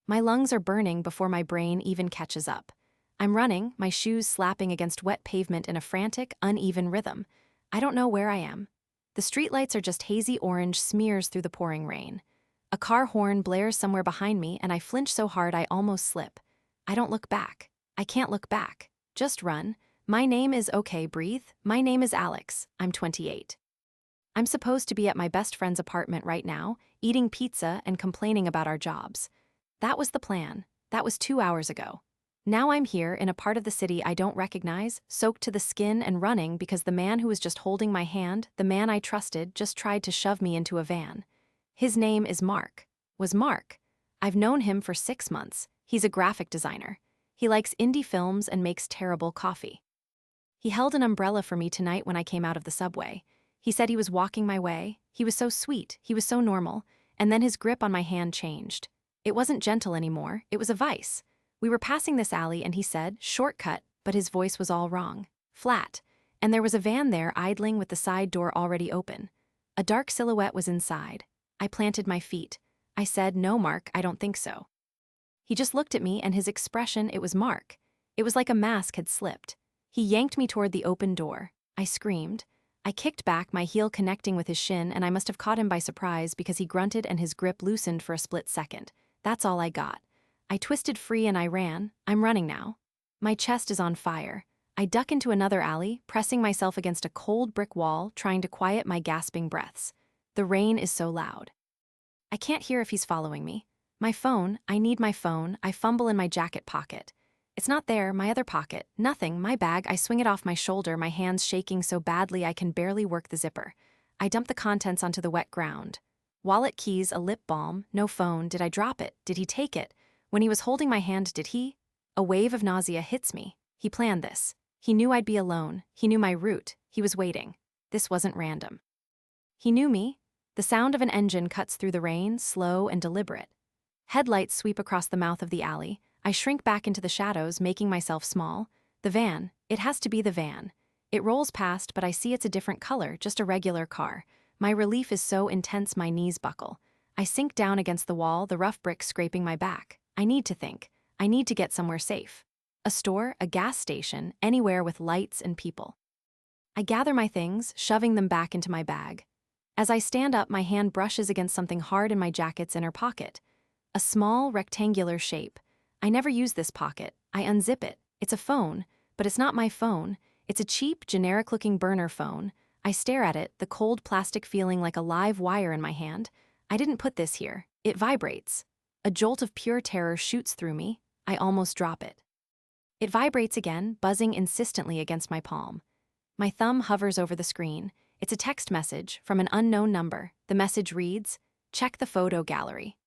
My lungs are burning before my brain even catches up. I'm running, my shoes slapping against wet pavement in a frantic, uneven rhythm. I don't know where I am. The streetlights are just hazy orange smears through the pouring rain. A car horn blares somewhere behind me and I flinch so hard I almost slip. I don't look back. I can't look back. Just run. My name is okay, breathe. My name is Alex. I'm 28. I'm supposed to be at my best friend's apartment right now, eating pizza and complaining about our jobs. That was the plan. That was 2 hours ago. Now I'm here in a part of the city I don't recognize, soaked to the skin and running because the man who was just holding my hand, the man I trusted, just tried to shove me into a van. His name is Mark. Was Mark. I've known him for 6 months. He's a graphic designer. He likes indie films and makes terrible coffee. He held an umbrella for me tonight when I came out of the subway. He said he was walking my way. He was so sweet, he was so normal, and then his grip on my hand changed. It wasn't gentle anymore, it was a vice. We were passing this alley and he said, "Shortcut," but his voice was all wrong. Flat. And there was a van there idling with the side door already open. A dark silhouette was inside. I planted my feet. I said, "No, Mark, I don't think so." He just looked at me and his expression, it was Mark. It was like a mask had slipped. He yanked me toward the open door. I screamed. I kicked back, my heel connecting with his shin, and I must have caught him by surprise because he grunted and his grip loosened for a split second. That's all I got. I twisted free and I ran. I'm running now. My chest is on fire. I duck into another alley, pressing myself against a cold brick wall, trying to quiet my gasping breaths. The rain is so loud. I can't hear if he's following me. My phone, I need my phone, I fumble in my jacket pocket. It's not there, my other pocket, nothing, my bag, I swing it off my shoulder, my hands shaking so badly I can barely work the zipper. I dump the contents onto the wet ground. Wallet, keys, a lip balm, no phone, did I drop it? Did he take it? When he was holding my hand, did he? A wave of nausea hits me. He planned this. He knew I'd be alone, he knew my route, he was waiting. This wasn't random. He knew me. The sound of an engine cuts through the rain, slow and deliberate. Headlights sweep across the mouth of the alley. I shrink back into the shadows, making myself small. The van. It has to be the van. It rolls past, but I see it's a different color, just a regular car. My relief is so intense my knees buckle. I sink down against the wall, the rough bricks scraping my back. I need to think. I need to get somewhere safe. A store, a gas station, anywhere with lights and people. I gather my things, shoving them back into my bag. As I stand up, my hand brushes against something hard in my jacket's inner pocket. A small, rectangular shape. I never use this pocket. I unzip it. It's a phone, but it's not my phone. It's a cheap, generic-looking burner phone. I stare at it, the cold plastic feeling like a live wire in my hand. I didn't put this here. It vibrates. A jolt of pure terror shoots through me. I almost drop it. It vibrates again, buzzing insistently against my palm. My thumb hovers over the screen. It's a text message from an unknown number. The message reads, "Check the photo gallery."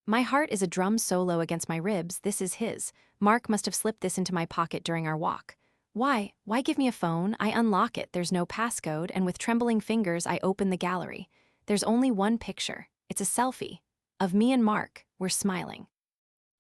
My heart is a drum solo against my ribs. This is his. Mark must have slipped this into my pocket during our walk. Why? Why give me a phone? I unlock it. There's no passcode, and with trembling fingers, I open the gallery. There's only one picture. It's a selfie. Of me and Mark. We're smiling.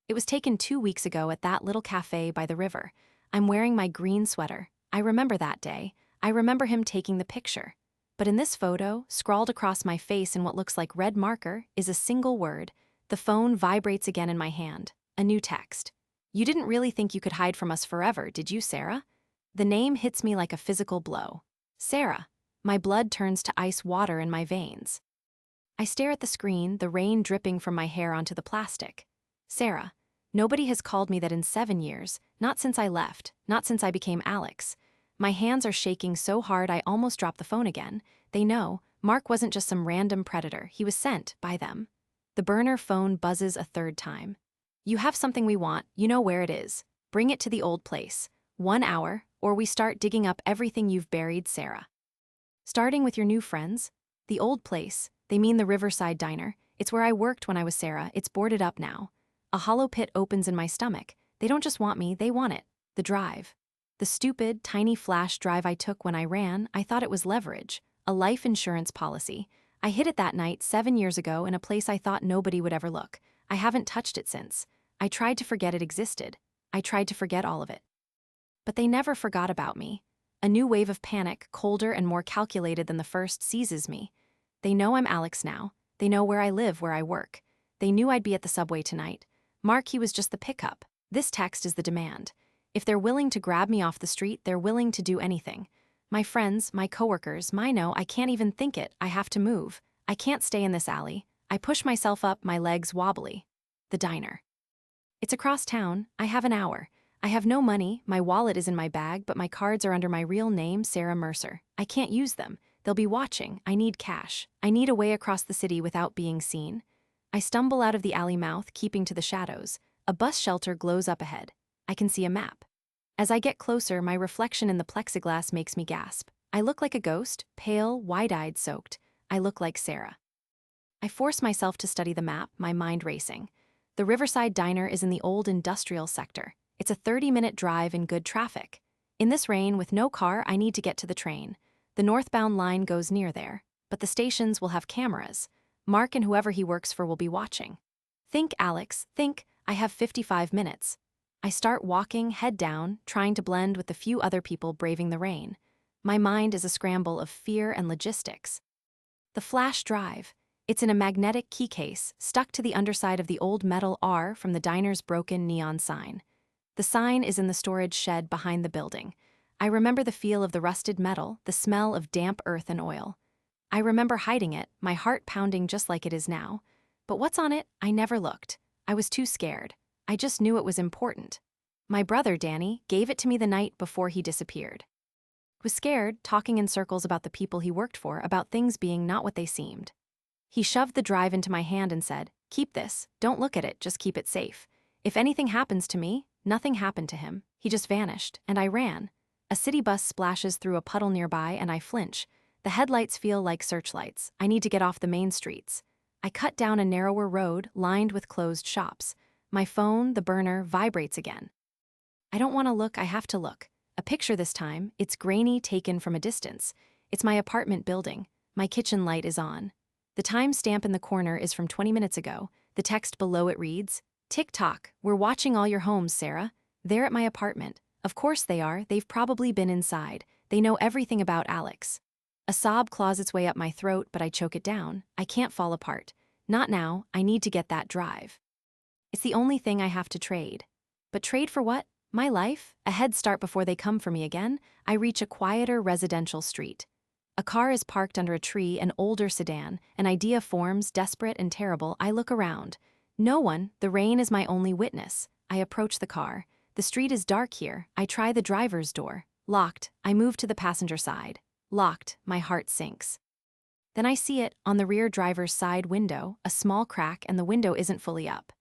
It was taken 2 weeks ago at that little cafe by the river. I'm wearing my green sweater. I remember that day. I remember him taking the picture. But in this photo, scrawled across my face in what looks like red marker, is a single word. The phone vibrates again in my hand. A new text. "You didn't really think you could hide from us forever, did you, Sarah?" The name hits me like a physical blow. Sarah. My blood turns to ice water in my veins. I stare at the screen, the rain dripping from my hair onto the plastic. Sarah. Nobody has called me that in 7 years, not since I left, not since I became Alex. My hands are shaking so hard I almost drop the phone again. They know, Mark wasn't just some random predator, he was sent by them. The burner phone buzzes a third time. "You have something we want, you know where it is. Bring it to the old place. 1 hour, or we start digging up everything you've buried, Sarah." Starting with your new friends? The old place, they mean the Riverside Diner. It's where I worked when I was Sarah, it's boarded up now. A hollow pit opens in my stomach. They don't just want me, they want it. The drive. The stupid, tiny flash drive I took when I ran, I thought it was leverage. A life insurance policy. I hid it that night 7 years ago in a place I thought nobody would ever look. I haven't touched it since. I tried to forget it existed. I tried to forget all of it. But they never forgot about me. A new wave of panic, colder and more calculated than the first, seizes me. They know I'm Alex now. They know where I live, where I work. They knew I'd be at the subway tonight. Mark, he was just the pickup. This text is the demand. If they're willing to grab me off the street, they're willing to do anything. My friends, my coworkers, I can't even think it. I have to move. I can't stay in this alley. I push myself up, my legs wobbly. The diner. It's across town. I have an hour. I have no money, my wallet is in my bag, but my cards are under my real name, Sarah Mercer. I can't use them. They'll be watching. I need cash. I need a way across the city without being seen. I stumble out of the alley mouth, keeping to the shadows. A bus shelter glows up ahead. I can see a map. As I get closer, my reflection in the plexiglass makes me gasp. I look like a ghost, pale, wide-eyed, soaked. I look like Sarah. I force myself to study the map, my mind racing. The Riverside Diner is in the old industrial sector. It's a 30-minute drive in good traffic. In this rain, with no car, I need to get to the train. The northbound line goes near there, but the stations will have cameras. Mark and whoever he works for will be watching. Think, Alex, think, I have 55 minutes. I start walking, head down, trying to blend with the few other people braving the rain. My mind is a scramble of fear and logistics. The flash drive. It's in a magnetic key case, stuck to the underside of the old metal R from the diner's broken neon sign. The sign is in the storage shed behind the building. I remember the feel of the rusted metal, the smell of damp earth and oil. I remember hiding it, my heart pounding just like it is now. But what's on it? I never looked. I was too scared. I just knew it was important. My brother, Danny, gave it to me the night before he disappeared. I was scared, talking in circles about the people he worked for, about things being not what they seemed. He shoved the drive into my hand and said, "Keep this, don't look at it, just keep it safe. If anything happens to me," nothing happened to him. He just vanished, and I ran. A city bus splashes through a puddle nearby, and I flinch. The headlights feel like searchlights. I need to get off the main streets. I cut down a narrower road, lined with closed shops. My phone, the burner, vibrates again. I don't want to look, I have to look. A picture this time. It's grainy, taken from a distance. It's my apartment building. My kitchen light is on. The time stamp in the corner is from 20 minutes ago. The text below it reads, "Tick-tock, we're watching all your homes, Sarah. They're at my apartment. Of course they are, they've probably been inside. They know everything about Alex." A sob claws its way up my throat, but I choke it down. I can't fall apart. Not now, I need to get that drive. It's the only thing I have to trade. But trade for what? My life? A head start before they come for me again? I reach a quieter residential street. A car is parked under a tree, an older sedan. An idea forms, desperate and terrible. I look around. No one. The rain is my only witness. I approach the car. The street is dark here. I try the driver's door. Locked. I move to the passenger side. Locked. My heart sinks. Then I see it, on the rear driver's side window, a small crack, and the window isn't fully up.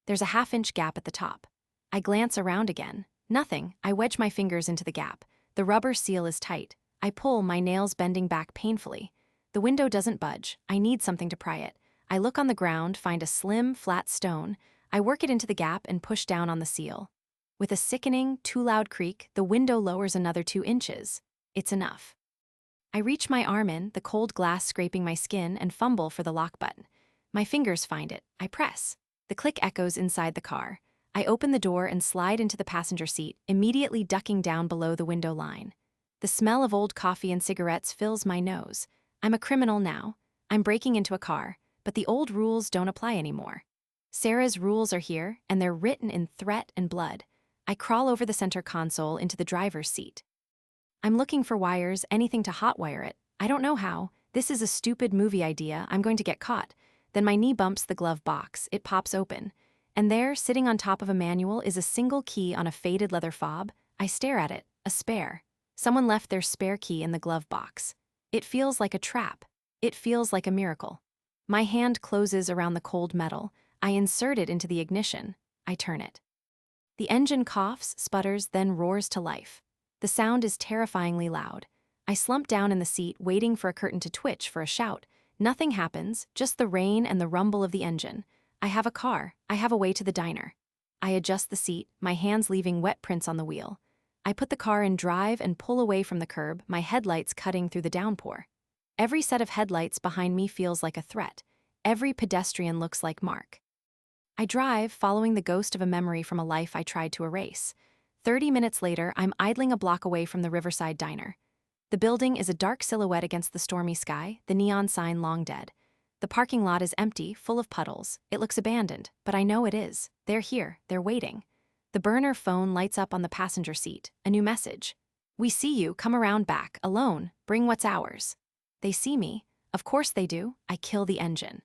There's a half-inch gap at the top. I glance around again. Nothing. I wedge my fingers into the gap. The rubber seal is tight. I pull, my nails bending back painfully. The window doesn't budge. I need something to pry it. I look on the ground, find a slim, flat stone. I work it into the gap and push down on the seal. With a sickening, too loud creak, the window lowers another 2 inches. It's enough. I reach my arm in, the cold glass scraping my skin, and fumble for the lock button. My fingers find it. I press. The click echoes inside the car. I open the door and slide into the passenger seat, immediately ducking down below the window line. The smell of old coffee and cigarettes fills my nose. I'm a criminal now. I'm breaking into a car, but the old rules don't apply anymore. Sarah's rules are here, and they're written in threat and blood. I crawl over the center console into the driver's seat. I'm looking for wires, anything to hotwire it. I don't know how. This is a stupid movie idea. I'm going to get caught. Then my knee bumps the glove box. It pops open. And there, sitting on top of a manual, is a single key on a faded leather fob. I stare at it. A spare. Someone left their spare key in the glove box. It feels like a trap. It feels like a miracle. My hand closes around the cold metal. I insert it into the ignition. I turn it. The engine coughs, sputters, then roars to life. The sound is terrifyingly loud. I slump down in the seat, waiting for a curtain to twitch for a shout. Nothing happens, just the rain and the rumble of the engine. I have a car. I have a way to the diner. I adjust the seat, my hands leaving wet prints on the wheel. I put the car in drive and pull away from the curb, my headlights cutting through the downpour. Every set of headlights behind me feels like a threat. Every pedestrian looks like Mark. I drive, following the ghost of a memory from a life I tried to erase. 30 minutes later, I'm idling a block away from the Riverside Diner. The building is a dark silhouette against the stormy sky, the neon sign long dead. The parking lot is empty, full of puddles. It looks abandoned, but I know it is. They're here, they're waiting. The burner phone lights up on the passenger seat, a new message. We see you, come around back, alone, bring what's ours. They see me. Of course they do. I kill the engine.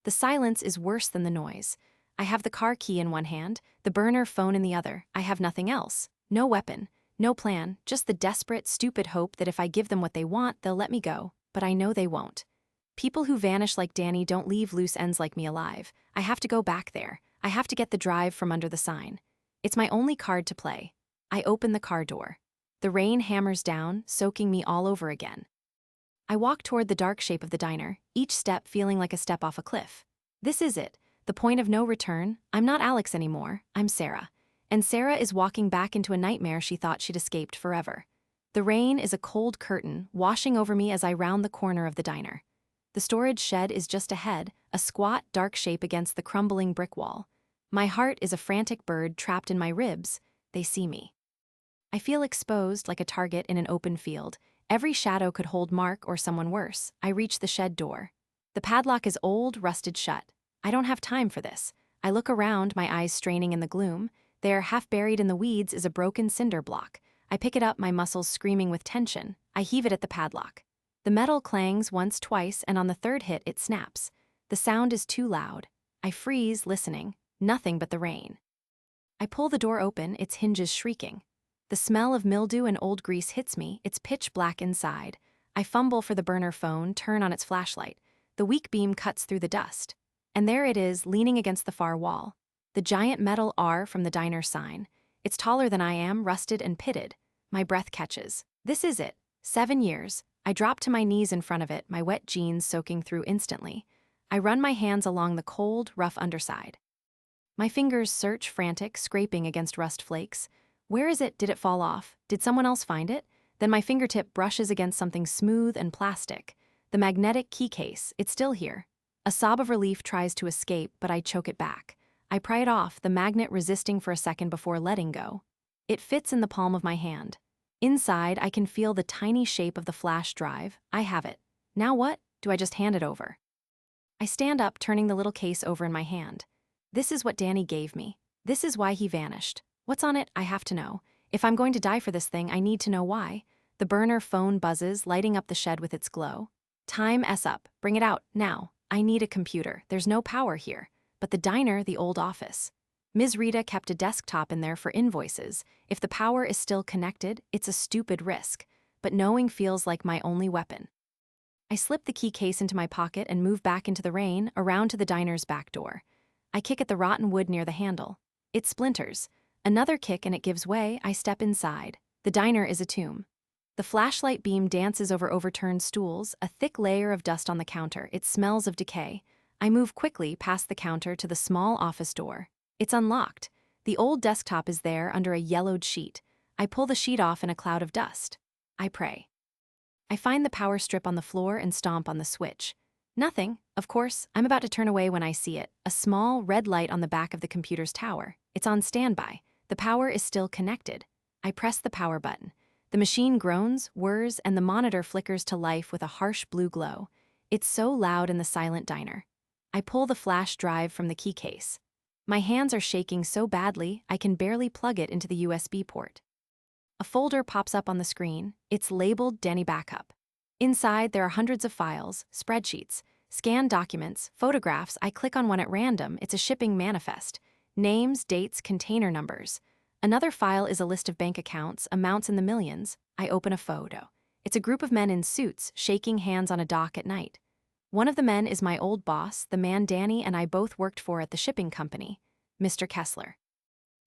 The silence is worse than the noise. I have the car key in one hand, the burner phone in the other. I have nothing else. No weapon, no plan, just the desperate, stupid hope that if I give them what they want, they'll let me go. But I know they won't. People who vanish like Danny don't leave loose ends like me alive. I have to go back there. I have to get the drive from under the sign. It's my only card to play. I open the car door. The rain hammers down, soaking me all over again. I walk toward the dark shape of the diner, each step feeling like a step off a cliff. This is it, the point of no return. I'm not Alex anymore, I'm Sarah. And Sarah is walking back into a nightmare she thought she'd escaped forever. The rain is a cold curtain, washing over me as I round the corner of the diner. The storage shed is just ahead, a squat, dark shape against the crumbling brick wall. My heart is a frantic bird trapped in my ribs. They see me. I feel exposed like a target in an open field. Every shadow could hold Mark or someone worse. I reach the shed door. The padlock is old, rusted shut. I don't have time for this. I look around, my eyes straining in the gloom. There, half buried in the weeds, is a broken cinder block. I pick it up, my muscles screaming with tension. I heave it at the padlock. The metal clangs once, twice, and on the third hit, it snaps. The sound is too loud. I freeze, listening. Nothing but the rain. I pull the door open, its hinges shrieking. The smell of mildew and old grease hits me, it's pitch black inside. I fumble for the burner phone, turn on its flashlight. The weak beam cuts through the dust. And there it is, leaning against the far wall. The giant metal R from the diner sign. It's taller than I am, rusted and pitted. My breath catches. This is it. 7 years. I drop to my knees in front of it, my wet jeans soaking through instantly. I run my hands along the cold, rough underside. My fingers search, frantic, scraping against rust flakes. Where is it? Did it fall off? Did someone else find it? Then my fingertip brushes against something smooth and plastic. The magnetic key case, it's still here. A sob of relief tries to escape, but I choke it back. I pry it off, the magnet resisting for a second before letting go. It fits in the palm of my hand. Inside, I can feel the tiny shape of the flash drive. I have it. Now what? Do I just hand it over? I stand up, turning the little case over in my hand. This is what Danny gave me. This is why he vanished. What's on it? I have to know. If I'm going to die for this thing, I need to know why. The burner phone buzzes, lighting up the shed with its glow. Time S up. Bring it out, now. I need a computer. There's no power here. But the diner, the old office. Ms. Rita kept a desktop in there for invoices. If the power is still connected, it's a stupid risk. But knowing feels like my only weapon. I slip the key case into my pocket and move back into the rain, around to the diner's back door. I kick at the rotten wood near the handle. It splinters. Another kick and it gives way. I step inside. The diner is a tomb. The flashlight beam dances over overturned stools, a thick layer of dust on the counter. It smells of decay. I move quickly past the counter to the small office door. It's unlocked. The old desktop is there under a yellowed sheet. I pull the sheet off in a cloud of dust. I pray. I find the power strip on the floor and stomp on the switch. Nothing. Of course, I'm about to turn away when I see it. A small, red light on the back of the computer's tower. It's on standby. The power is still connected. I press the power button. The machine groans, whirs, and the monitor flickers to life with a harsh blue glow. It's so loud in the silent diner. I pull the flash drive from the key case. My hands are shaking so badly, I can barely plug it into the USB port. A folder pops up on the screen. It's labeled Danny Backup. Inside, there are hundreds of files, spreadsheets, scanned documents, photographs. I click on one at random. It's a shipping manifest. Names, dates, container numbers. Another file is a list of bank accounts, amounts in the millions. I open a photo. It's a group of men in suits, shaking hands on a dock at night. One of the men is my old boss, the man Danny and I both worked for at the shipping company, Mr. Kessler.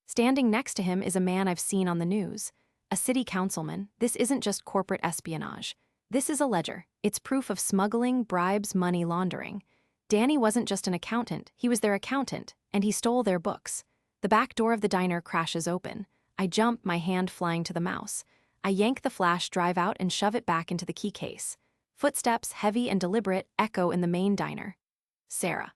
Standing next to him is a man I've seen on the news, a city councilman. This isn't just corporate espionage. This is a ledger. It's proof of smuggling, bribes, money laundering. Danny wasn't just an accountant, he was their accountant, and he stole their books. The back door of the diner crashes open. I jump, my hand flying to the mouse. I yank the flash drive out and shove it back into the key case. Footsteps, heavy and deliberate, echo in the main diner. Sarah.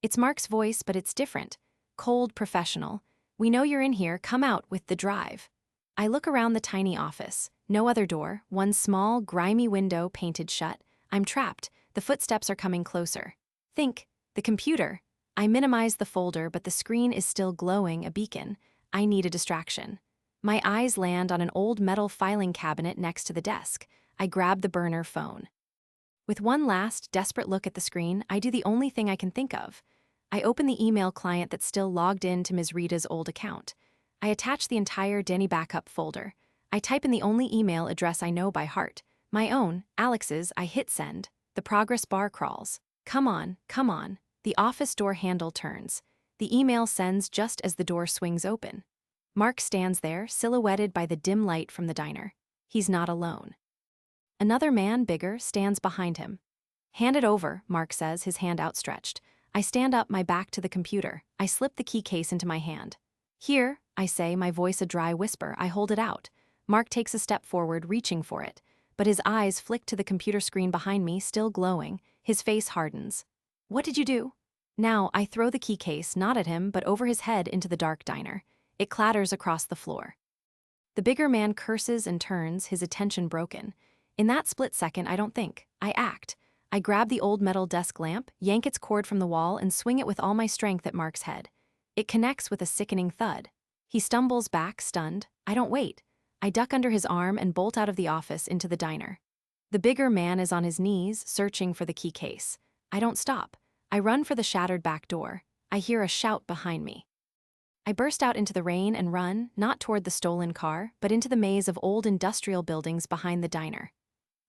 It's Mark's voice, but it's different. Cold, professional. We know you're in here, come out with the drive. I look around the tiny office. No other door, one small, grimy window painted shut. I'm trapped. The footsteps are coming closer. Think, the computer. I minimize the folder, but the screen is still glowing, a beacon. I need a distraction. My eyes land on an old metal filing cabinet next to the desk. I grab the burner phone. With one last, desperate look at the screen, I do the only thing I can think of. I open the email client that's still logged in to Ms. Rita's old account. I attach the entire Denny backup folder. I type in the only email address I know by heart. My own, Alex's. I hit send. The progress bar crawls. Come on, come on. The office door handle turns. The email sends just as the door swings open. Mark stands there, silhouetted by the dim light from the diner. He's not alone. Another man, bigger, stands behind him. Hand it over, Mark says, his hand outstretched. I stand up, my back to the computer. I slip the key case into my hand. Here, I say, my voice a dry whisper. I hold it out. Mark takes a step forward, reaching for it. But his eyes flick to the computer screen behind me, still glowing. His face hardens. What did you do? Now, I throw the key case, not at him, but over his head into the dark diner. It clatters across the floor. The bigger man curses and turns, his attention broken. In that split second, I don't think. I act. I grab the old metal desk lamp, yank its cord from the wall, and swing it with all my strength at Mark's head. It connects with a sickening thud. He stumbles back, stunned. I don't wait. I duck under his arm and bolt out of the office into the diner. The bigger man is on his knees, searching for the key case. I don't stop. I run for the shattered back door. I hear a shout behind me. I burst out into the rain and run, not toward the stolen car, but into the maze of old industrial buildings behind the diner.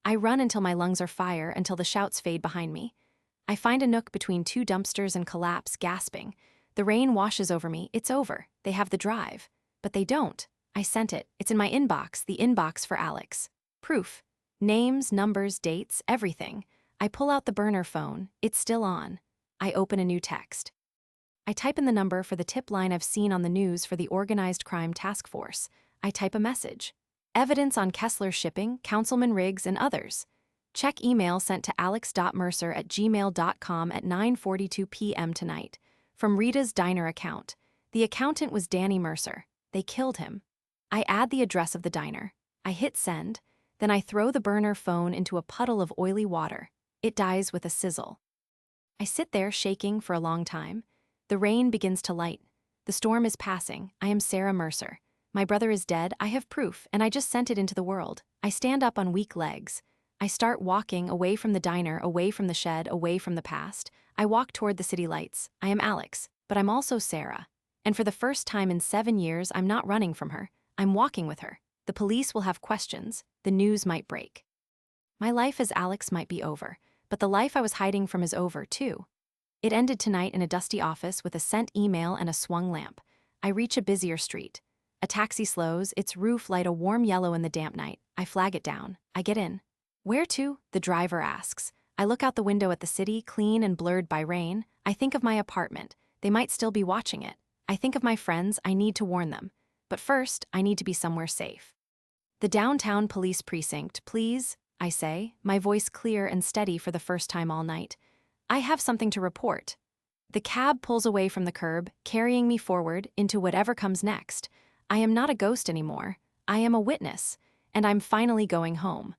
I run until my lungs are fire, until the shouts fade behind me. I find a nook between two dumpsters and collapse, gasping. The rain washes over me. It's over. They have the drive. But they don't. I sent it. It's in my inbox, the inbox for Alex. Proof. Names, numbers, dates, everything. I pull out the burner phone. It's still on. I open a new text. I type in the number for the tip line I've seen on the news for the Organized Crime Task Force. I type a message. Evidence on Kessler Shipping, Councilman Riggs, and others. Check email sent to alex.mercer@gmail.com at 9:42 p.m. tonight. From Rita's diner account. The accountant was Danny Mercer. They killed him. I add the address of the diner. I hit send. Then I throw the burner phone into a puddle of oily water. It dies with a sizzle. I sit there shaking for a long time. The rain begins to light. The storm is passing. I am Sarah Mercer. My brother is dead. I have proof, and I just sent it into the world. I stand up on weak legs. I start walking away from the diner, away from the shed, away from the past. I walk toward the city lights. I am Alex, but I'm also Sarah. And for the first time in 7 years, I'm not running from her. I'm walking with her. The police will have questions. The news might break. My life as Alex might be over, but the life I was hiding from is over, too. It ended tonight in a dusty office with a sent email and a swung lamp. I reach a busier street. A taxi slows, its roof light a warm yellow in the damp night. I flag it down. I get in. Where to? The driver asks. I look out the window at the city, clean and blurred by rain. I think of my apartment. They might still be watching it. I think of my friends. I need to warn them. But first, I need to be somewhere safe. The downtown police precinct, please, I say, my voice clear and steady for the first time all night. I have something to report. The cab pulls away from the curb, carrying me forward into whatever comes next. I am not a ghost anymore. I am a witness, and I'm finally going home.